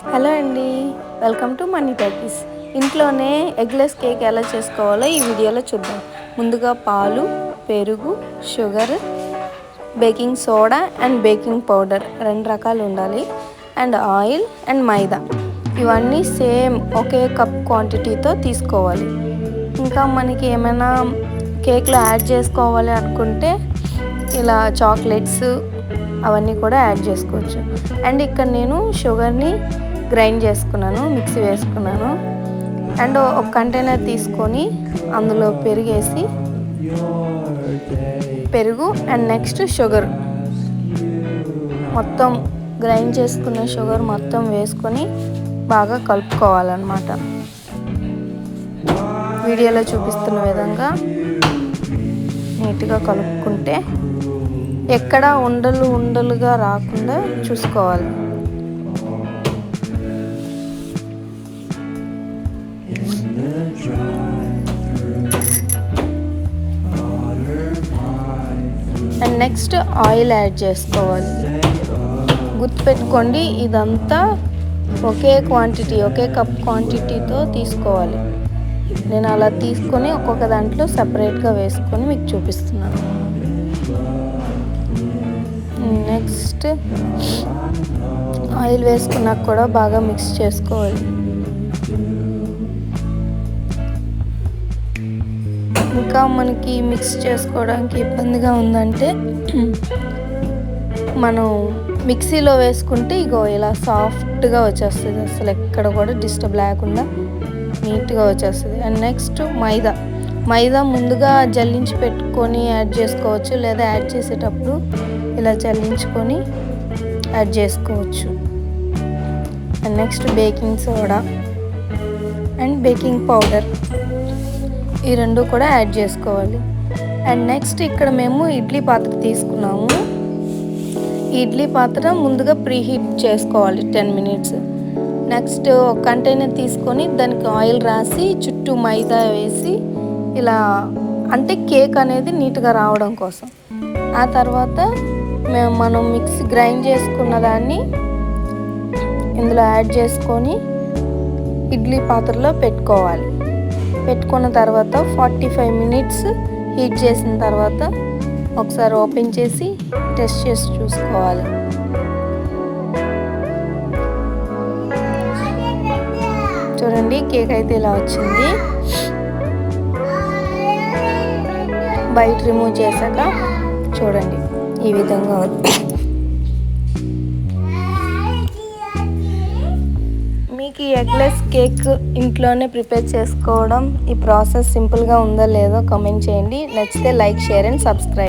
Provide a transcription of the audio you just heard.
Hello అండి, welcome to money talkies. ఇంట్లోనే eggless cake ఎలా చేసుకోవాలో ఈ వీడియోలో చూద్దాం. ముందుగా పాలు, పెరుగు, sugar, baking soda and baking powder 2 రకాలు ఉండాలి. అండ్ ఆయిల్ అండ్ మైదా, ఇవన్నీ సేమ్ ఒకే కప్ క్వాంటిటీతో తీసుకోవాలి. ఇంకా మనకి ఏమైనా కేక్లో యాడ్ చేసుకోవాలి అనుకుంటే ఇలా చాక్లెట్స్ అవన్నీ కూడా యాడ్ చేసుకోవచ్చు. అండ్ ఇక్కడ నేను షుగర్ని గ్రైండ్ చేసుకున్నాను, మిక్సీ వేసుకున్నాను. అండ్ ఒక కంటైనర్ తీసుకొని అందులో పెరుగు అండ్ నెక్స్ట్ షుగర్ మొత్తం గ్రైండ్ చేసుకున్న షుగర్ మొత్తం వేసుకొని బాగా కలుపుకోవాలన్నమాట. వీడియోలో చూపిస్తున్న విధంగా నీట్గా కలుపుకుంటే ఎక్కడ ఉండలుగా రాకుండా చూసుకోవాలి. అండ్ నెక్స్ట్ ఆయిల్ యాడ్ చేసుకోవాలి. గుర్తుపెట్టుకోండి, ఇదంతా ఒకే క్వాంటిటీ, ఒకే కప్ క్వాంటిటీతో తీసుకోవాలి. నేను అలా తీసుకొని ఒక్కొక్క దాంట్లో సపరేట్గా వేసుకొని మీకు చూపిస్తున్నాను. నెక్స్ట్ ఆయిల్ వేసుకున్నాక కూడా బాగా మిక్స్ చేసుకోవాలి. ఇంకా మనకి మిక్స్ చేసుకోవడానికి ఇబ్బందిగా ఉందంటే మనం మిక్సీలో వేసుకుంటే ఇగో ఇలా సాఫ్ట్గా వచ్చేస్తుంది, అసలు ఎక్కడ కూడా డిస్టర్బ్ లేకుండా నీట్గా వచ్చేస్తుంది. అండ్ నెక్స్ట్ మైదా ముందుగా జల్లించి పెట్టుకొని యాడ్ చేసుకోవచ్చు, లేదా యాడ్ చేసేటప్పుడు ఇలా జల్లించుకొని యాడ్ చేసుకోవచ్చు. And next baking soda and baking powder, ఈ 2 కూడా యాడ్ చేసుకోవాలి. అండ్ నెక్స్ట్ ఇక్కడ మేము ఇడ్లీ పాత్ర తీసుకున్నాము. ఈ ఇడ్లీ పాత్ర ముందుగా ప్రీహీట్ చేసుకోవాలి 10 minutes. నెక్స్ట్ ఒక కంటైనర్ తీసుకొని దానికి ఆయిల్ రాసి చుట్టూ మైదా వేసి ఇలా, అంటే కేక్ అనేది నీట్గా రావడం కోసం. ఆ తర్వాత మనం మిక్సీ గ్రైండ్ చేసుకున్న దాన్ని ఇందులో యాడ్ చేసుకొని ఇడ్లీ పాత్రలో పెట్టుకోవాలి. పెట్టుకున్న తర్వాత 45 minutes హీట్ చేసిన తర్వాత ఒకసారి ఓపెన్ చేసి టెస్ట్ చేసి చూసుకోవాలి. చూడండి, కేక్ అయితే ఇలా వచ్చింది. బయట రిమూవ్ చేశాక చూడండి ఈ విధంగా ఉంది. మీకు ఈ ఎగ్లెస్ కేక్ ఇంట్లోనే ప్రిపేర్ చేసుకోవడం ఈ ప్రాసెస్ సింపుల్గా ఉందో లేదో కామెంట్ చేయండి. నచ్చితే లైక్, షేర్ అండ్ సబ్స్క్రైబ్.